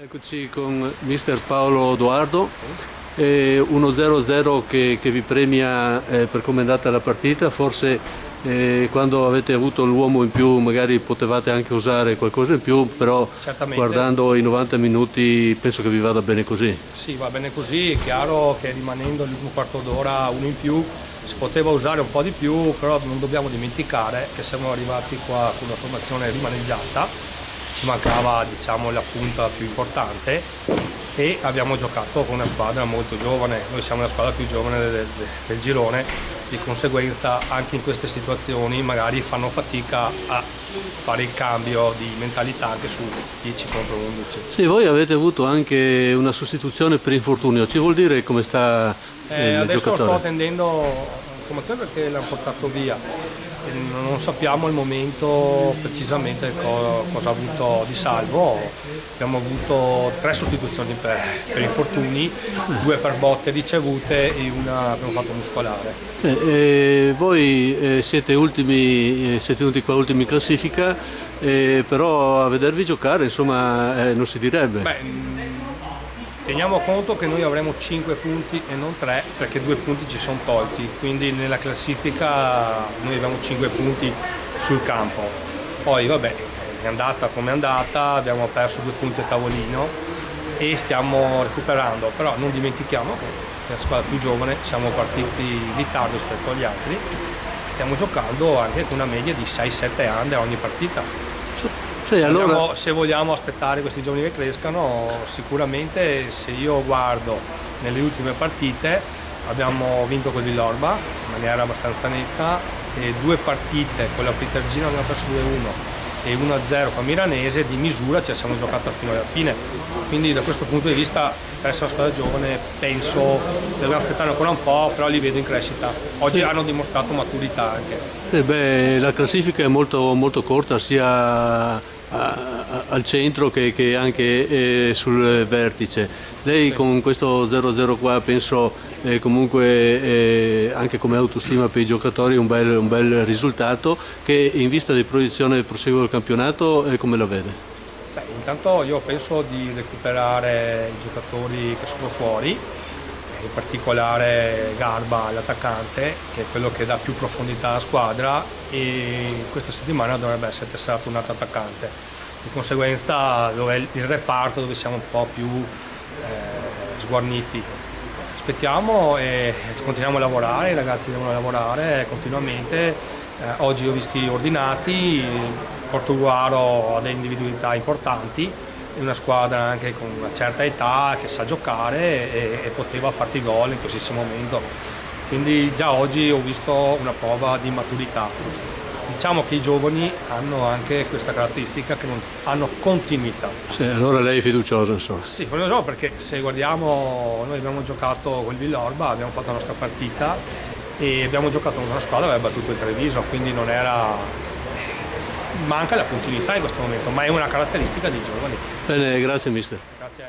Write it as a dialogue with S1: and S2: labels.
S1: Eccoci con mister Paolo Doardo, 1-0-0 che vi premia per come è andata la partita. Forse quando avete avuto l'uomo in più magari potevate anche usare qualcosa in più, però
S2: Certamente.
S1: Guardando i 90 minuti penso che vi vada bene così.
S2: Sì, va bene così, è chiaro che rimanendo l'ultimo quarto d'ora uno in più si poteva usare un po' di più, però non dobbiamo dimenticare che siamo arrivati qua con una formazione rimaneggiata, ci mancava, diciamo, la punta più importante e abbiamo giocato con una squadra molto giovane. Noi siamo la squadra più giovane del girone, di conseguenza anche in queste situazioni magari fanno fatica a fare il cambio di mentalità anche su 10 contro 11.
S1: Sì, voi avete avuto anche una sostituzione per infortunio, ci vuol dire come sta il
S2: Adesso
S1: giocatore?
S2: sto attendendo informazioni perché l'hanno portato via e non sappiamo al momento precisamente cosa ha avuto di salvo. Abbiamo avuto 3 sostituzioni per infortuni, 2 per botte ricevute e una abbiamo fatto muscolare.
S1: Voi siete venuti qua ultimi in classifica, però a vedervi giocare insomma non si direbbe.
S2: Teniamo conto che noi avremo 5 punti e non 3 perché 2 punti ci sono tolti, quindi nella classifica noi abbiamo 5 punti sul campo. Poi vabbè, è andata come è andata, abbiamo perso 2 punti a tavolino e stiamo recuperando, però non dimentichiamo che è la squadra più giovane, siamo partiti in ritardo rispetto agli altri, stiamo giocando anche con una media di 6-7 under ogni partita.
S1: Sì, allora...
S2: Se vogliamo aspettare questi giovani che crescano, sicuramente se io guardo nelle ultime partite abbiamo vinto con Villorba in maniera abbastanza netta e 2 partite con la Pitergina abbiamo perso 2-1 e 1-0 con Milanese di misura ci siamo giocati fino alla fine, quindi da questo punto di vista per essere una squadra giovane penso dobbiamo aspettare ancora un po', però li vedo in crescita. Oggi hanno dimostrato maturità anche.
S1: La classifica è molto, molto corta sia al centro che anche sul vertice. Lei con questo 0-0 qua penso comunque anche come autostima per i giocatori un bel risultato, che in vista di proiezione del proseguo del campionato come la vede?
S2: Intanto io penso di recuperare i giocatori che sono fuori, in particolare Garba, l'attaccante, che è quello che dà più profondità alla squadra, e questa settimana dovrebbe essere testato un altro attaccante. Di conseguenza il reparto dove siamo un po' più sguarniti. Aspettiamo e continuiamo a lavorare, i ragazzi devono lavorare continuamente. Oggi li ho visti ordinati, Portoguaro ha delle individualità importanti, è una squadra anche con una certa età che sa giocare e poteva farti gol in qualsiasi momento, quindi già oggi ho visto una prova di maturità. Diciamo che i giovani hanno anche questa caratteristica che non hanno continuità.
S1: Sì, allora lei è fiduciosa insomma.
S2: Sì, fiducioso perché se guardiamo noi abbiamo giocato con il Villorba, abbiamo fatto la nostra partita e abbiamo giocato con una squadra che aveva battuto il Treviso, quindi non era... manca la continuità in questo momento, ma è una caratteristica dei giovani.
S1: Bene, grazie mister.
S2: Grazie a